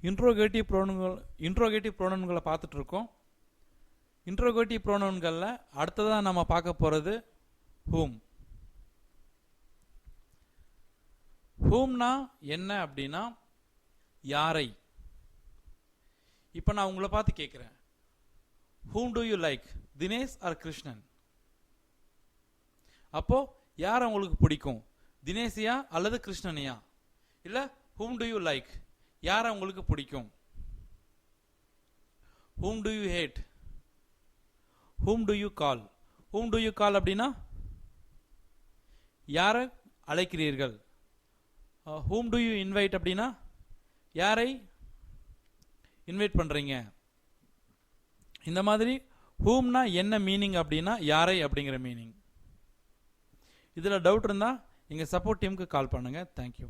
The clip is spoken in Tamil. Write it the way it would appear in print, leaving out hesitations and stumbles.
இன்ட்ரோகேட்டிவ் ப்ரோனவுன்களை பார்த்துட்டு இருக்கோம். இன்ட்ரோகேட்டிவ் ப்ரோனவுன்களில் அடுத்ததாக நம்ம பார்க்க போகிறது whom. whomனா என்ன அப்படின்னா யாரை. இப்போ நான் உங்களை பார்த்து கேட்குறேன், whom do you like, Dinesh R Krishnan? அப்போ யார் உங்களுக்கு பிடிக்கும், தினேஷியா அல்லது கிருஷ்ணனியா? இல்லை whom do you like, யாரை உங்களுக்கு பிடிக்கும்? whom do you hate, whom do you call? whom do you call அப்படின்னா யாரை அழைக்கிறீர்கள். whom do you invite அப்படின்னா யாரை இன்வைட் பண்றீங்க. இந்த மாதிரி whomனா என்ன மீனிங் அப்படின்னா யாரை அப்படிங்கிற மீனிங். இதில் டவுட் இருந்தால் எங்கள் சப்போர்ட் டீமுக்கு கால் பண்ணுங்கள். தேங்க்யூ.